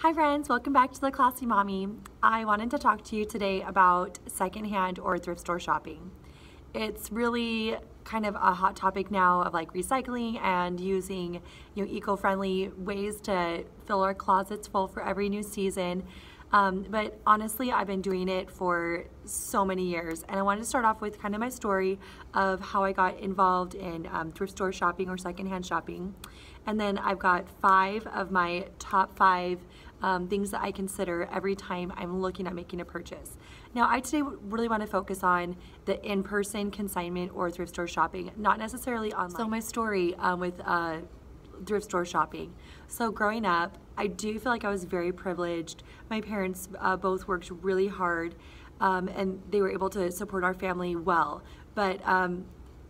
Hi friends, welcome back to the Classy Mommy. I wanted to talk to you today about secondhand or thrift store shopping. It's really kind of a hot topic now of like recycling and using eco-friendly ways to fill our closets full for every new season. But honestly, I've been doing it for so many years, and I wanted to start off with kind of my story of how I got involved in thrift store shopping or secondhand shopping. And then I've got 5 of my top 5 things that I consider every time I'm looking at making a purchase. Now, I today really want to focus on the in-person consignment or thrift store shopping, not necessarily online. So my story with thrift store shopping. So growing up, I do feel like I was very privileged. My parents both worked really hard and they were able to support our family well. But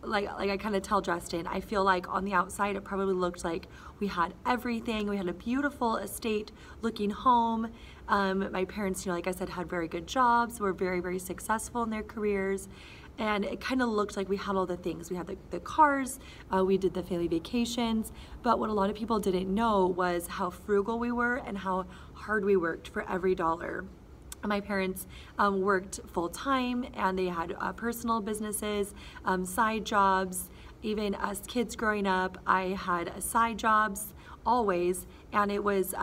like I kind of tell Justin, I feel like on the outside it probably looked like we had everything. We had a beautiful estate looking home. My parents, like I said, had very good jobs, were very, very successful in their careers. And it kind of looked like we had all the things. We had the cars, we did the family vacations, but what a lot of people didn't know was how frugal we were and how hard we worked for every dollar. My parents worked full-time and they had personal businesses, side jobs. Even as kids growing up, I had side jobs always, and it was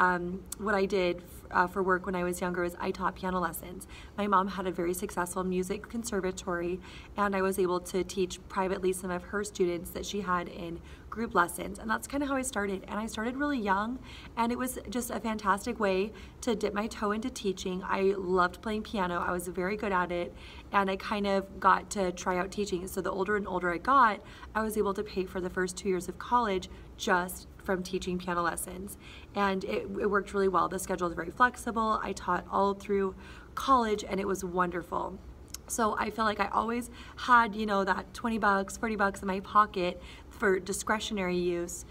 what I did for work when I was younger was I taught piano lessons. My mom had a very successful music conservatory, and I was able to teach privately some of her students that she had in group lessons, and that's kind of how I started. And I started really young, and it was just a fantastic way to dip my toe into teaching. I loved playing piano. I was very good at it, and I kind of got to try out teaching. So the older and older I got, I was able to pay for the first 2 years of college just from teaching piano lessons, and it worked really well. The schedule was very flexible. I taught all through college, and it was wonderful. So I feel like I always had, that 20 bucks, 40 bucks in my pocket for discretionary use.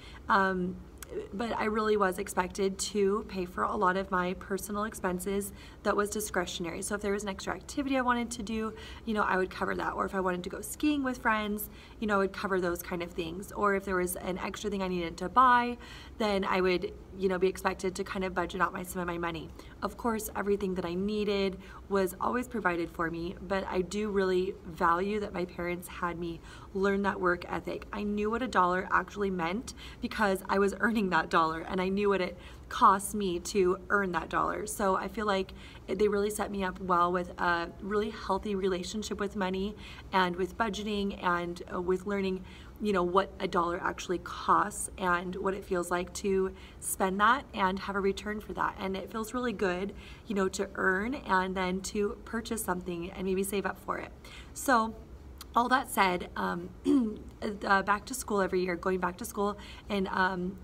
But I really was expected to pay for a lot of my personal expenses that was discretionary. So if there was an extra activity I wanted to do, I would cover that. Or if I wanted to go skiing with friends, I would cover those kind of things. Or if there was an extra thing I needed to buy, then I would, be expected to kind of budget out some of my money. Of course, everything that I needed was always provided for me, but I do really value that my parents had me learn that work ethic. I knew what a dollar actually meant because I was earning that dollar, and I knew what it cost me to earn that dollar. So I feel like they really set me up well with a really healthy relationship with money and with budgeting and with learning what a dollar actually costs and what it feels like to spend that and have a return for that. And it feels really good, to earn and then to purchase something and maybe save up for it. So all that said, back to school every year, going back to school and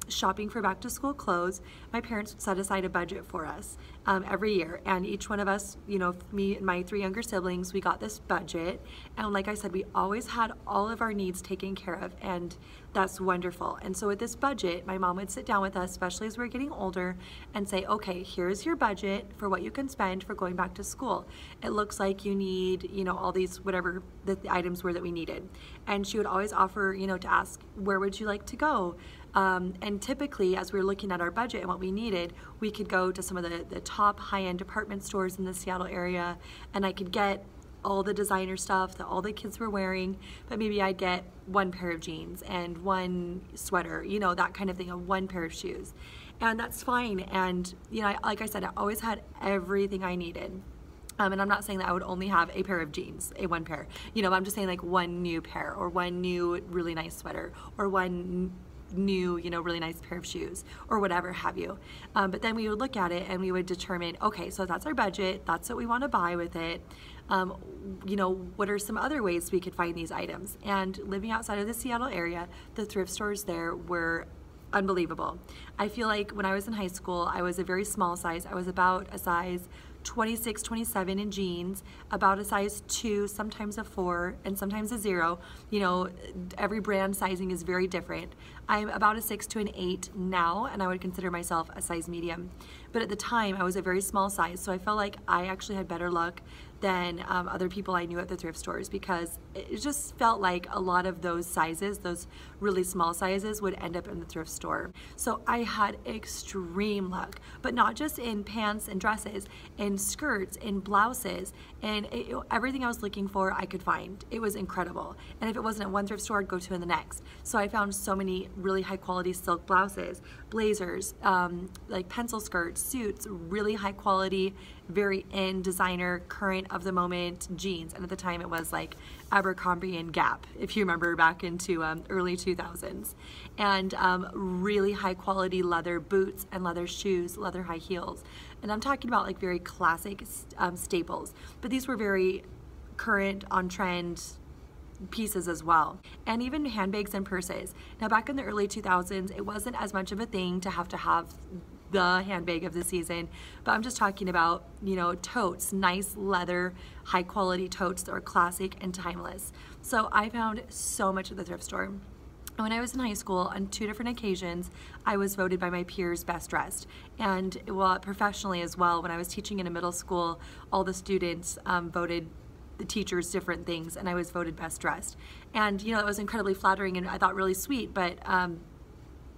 shopping for back to school clothes, my parents set aside a budget for us every year. And each one of us, me and my 3 younger siblings, we got this budget. And like I said, we always had all of our needs taken care of. And that's wonderful. And so with this budget, my mom would sit down with us, especially as we were getting older, and say, okay, here's your budget for what you can spend for going back to school. It looks like you need, all these, whatever the items were that we needed. And she would always offer, to ask, where would you like to go? And typically, as we were looking at our budget and what we needed, we could go to some of the top high-end department stores in the Seattle area, and I could get all the designer stuff that all the kids were wearing, but maybe I'd get 1 pair of jeans and 1 sweater, that kind of thing, and 1 pair of shoes. And that's fine. And, like I said, I always had everything I needed. And I'm not saying that I would only have a pair of jeans, 1 pair, I'm just saying like 1 new pair or 1 new really nice sweater or 1 new, really nice pair of shoes or whatever have you. But then we would look at it and we would determine, okay, so that's our budget, that's what we want to buy with it. What are some other ways we could find these items? And living outside of the Seattle area, the thrift stores there were unbelievable. I feel like when I was in high school, I was a very small size. I was about a size 26, 27 in jeans, about a size 2, sometimes a 4, and sometimes a 0. You know, every brand sizing is very different. I'm about a 6 to an 8 now, and I would consider myself a size medium. But at the time, I was a very small size, so I felt like I actually had better luck than other people I knew at the thrift stores, because it just felt like a lot of those sizes, those really small sizes, would end up in the thrift store. So I had extreme luck, but not just in pants and dresses, in skirts, in blouses, and everything I was looking for I could find. It was incredible. And if it wasn't at one thrift store, I'd go to the next. So I found so many really high quality silk blouses, blazers, like pencil skirts, suits, really high quality, very in designer, current of the moment jeans. And at the time it was like Abercrombie and Gap, if you remember back into early 2000s. And really high quality leather boots and leather shoes, leather high heels. And I'm talking about like very classic staples, but these were very current, on trend pieces as well. And even handbags and purses. Now back in the early 2000s, it wasn't as much of a thing to have the handbag of the season, but I'm just talking about, you know, totes, nice leather, high quality totes that are classic and timeless. So I found so much at the thrift store. When I was in high school, on 2 different occasions, I was voted by my peers best dressed. And well, professionally as well, when I was teaching in a middle school, all the students voted the teachers different things, and I was voted best dressed. And you know, it was incredibly flattering and I thought really sweet, but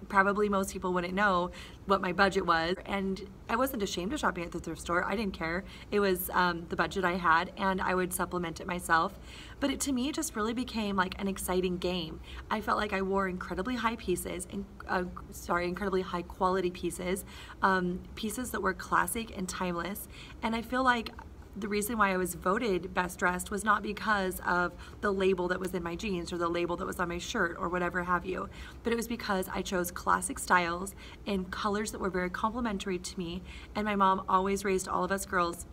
probably most people wouldn't know what my budget was. And I wasn't ashamed of shopping at the thrift store. I didn't care. It was the budget I had, and I would supplement it myself. But to me, it just really became like an exciting game. I felt like I wore incredibly high pieces, incredibly high quality pieces, pieces that were classic and timeless. And I feel like the reason why I was voted best dressed was not because of the label that was in my jeans or the label that was on my shirt or whatever have you, but it was because I chose classic styles in colors that were very complimentary to me. And my mom always raised all of us girls.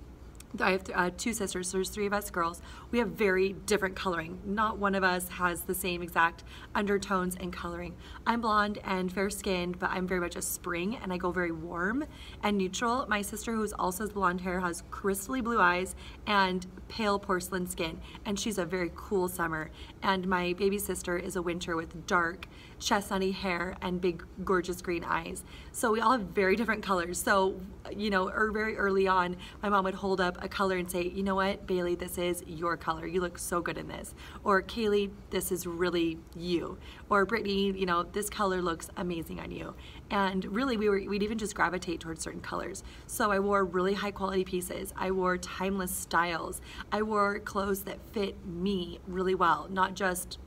I have 2 sisters, so there's 3 of us girls. We have very different coloring. Not one of us has the same exact undertones and coloring. I'm blonde and fair-skinned, but I'm very much a spring, and I go very warm and neutral. My sister, who also has blonde hair, has crystally blue eyes and pale porcelain skin, and she's a very cool summer. And my baby sister is a winter with dark, chestnutty hair and big, gorgeous green eyes. So we all have very different colors. So, you know, very early on, my mom would hold up a color and say, you know what, Bailey, this is your color. You look so good in this. Or Kaylee, this is really you. Or Brittany, you know, this color looks amazing on you. And really, we'd even just gravitate towards certain colors. So I wore really high quality pieces. I wore timeless styles. I wore clothes that fit me really well, not just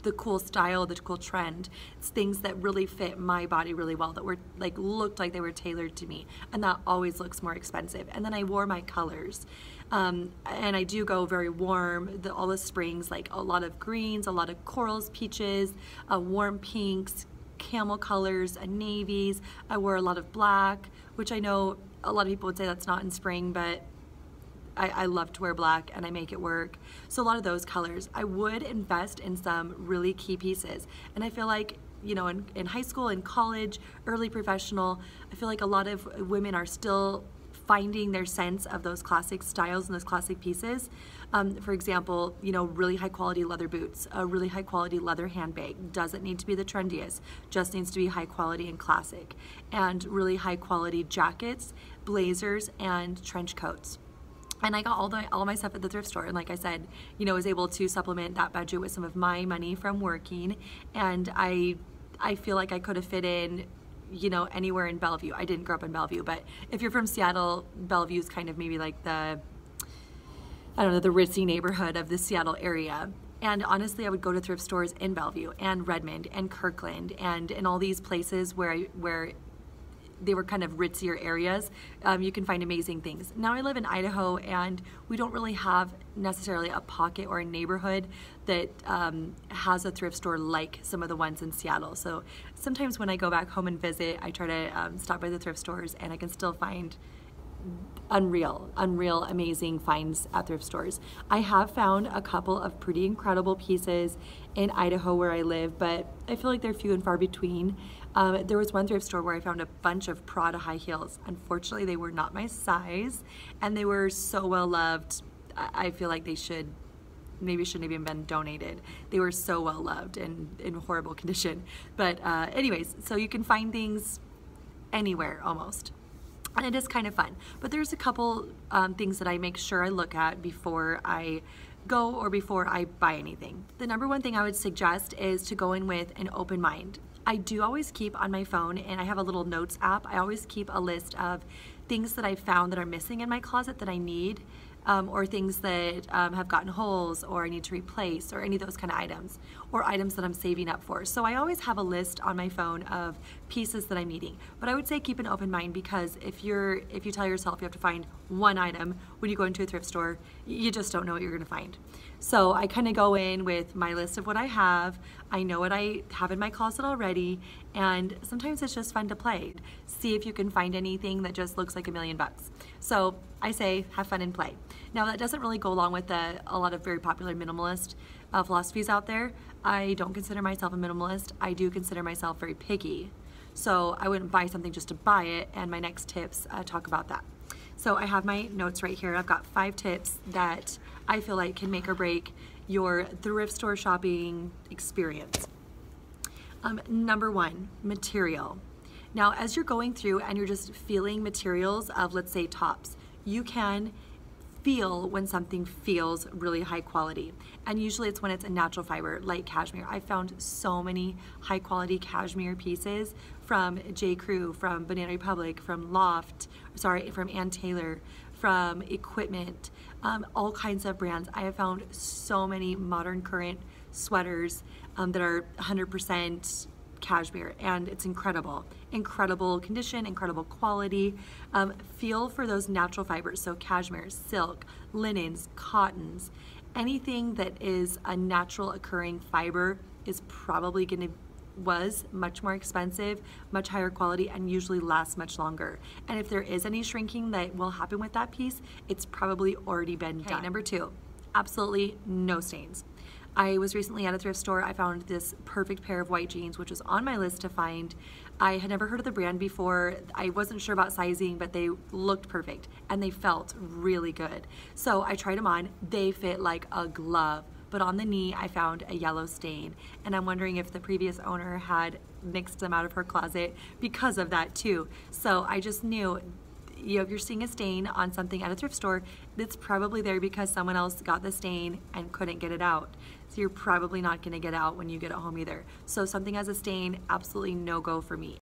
the cool style, the cool trend. It's things that really fit my body really well, that were like looked like they were tailored to me, and that always looks more expensive. And then I wore my colors, and I do go very warm. All the springs, like a lot of greens, a lot of corals, peaches, warm pinks, camel colors, navies. I wore a lot of black, which I know a lot of people would say that's not in spring, but I love to wear black and I make it work. So a lot of those colors. I would invest in some really key pieces. And I feel like, you know, in high school, in college, early professional, I feel like a lot of women are still finding their sense of those classic styles and those classic pieces. For example, you know, really high quality leather boots, a really high quality leather handbag. Doesn't need to be the trendiest, just needs to be high quality and classic. And really high quality jackets, blazers, and trench coats. And I got all my stuff at the thrift store, and like I said, you know, was able to supplement that budget with some of my money from working. And I feel like I could have fit in, you know, anywhere in Bellevue. I didn't grow up in Bellevue, but if you're from Seattle, Bellevue is kind of maybe like the, I don't know, the ritzy neighborhood of the Seattle area. And honestly, I would go to thrift stores in Bellevue and Redmond and Kirkland and in all these places where they were kind of ritzier areas. You can find amazing things. Now I live in Idaho, and we don't really have necessarily a pocket or a neighborhood that has a thrift store like some of the ones in Seattle. So sometimes when I go back home and visit, I try to stop by the thrift stores, and I can still find unreal, amazing finds at thrift stores. I have found a couple of pretty incredible pieces in Idaho where I live, but I feel like they're few and far between. There was one thrift store where I found a bunch of Prada high heels. Unfortunately, they were not my size, and they were so well loved. I feel like they maybe shouldn't have even been donated. They were so well loved and in horrible condition. But anyways, so you can find things anywhere almost. And it is kind of fun. But there's a couple things that I make sure I look at before I go or before I buy anything. The number one thing I would suggest is to go in with an open mind. I do always keep on my phone, and I have a little notes app, I always keep a list of things that I found that are missing in my closet that I need, or things that have gotten holes or I need to replace, or any of those kind of items, or items that I'm saving up for. So I always have a list on my phone of pieces that I'm needing. But I would say keep an open mind, because if you tell yourself you have to find one item when you go into a thrift store, you just don't know what you're gonna find. So I kind of go in with my list of what I have. I know what I have in my closet already, and sometimes it's just fun to play. See if you can find anything that just looks like $1,000,000. So I say have fun and play. Now that doesn't really go along with a lot of very popular minimalist philosophies out there. I don't consider myself a minimalist. I do consider myself very picky. So I wouldn't buy something just to buy it, and my next tips talk about that. So I have my notes right here. I've got 5 tips that I feel like can make or break your thrift store shopping experience. Number 1, material. Now, as you're going through and you're just feeling materials of, let's say, tops, you can feel when something feels really high quality. And usually it's when it's a natural fiber like cashmere. I found so many high quality cashmere pieces from J. Crew, from Banana Republic, from Loft, from Ann Taylor, from Equipment, all kinds of brands. I have found so many modern current sweaters that are 100% cashmere, and it's incredible condition, incredible quality. Feel for those natural fibers, so cashmere, silk, linens, cottons, anything that is a natural occurring fiber is probably was much more expensive, much higher quality, and usually lasts much longer. And if there is any shrinking that will happen with that piece, it's probably already been done. Number 2, absolutely no stains. I was recently at a thrift store. I found this perfect pair of white jeans, which was on my list to find. I had never heard of the brand before. I wasn't sure about sizing, but they looked perfect and they felt really good. So I tried them on. They fit like a glove. But on the knee, I found a yellow stain, and I'm wondering if the previous owner had nixed them out of her closet because of that too. So I just knew, if you're seeing a stain on something at a thrift store, it's probably there because someone else got the stain and couldn't get it out. So you're probably not gonna get out when you get it home either. So something has a stain, absolutely no go for me.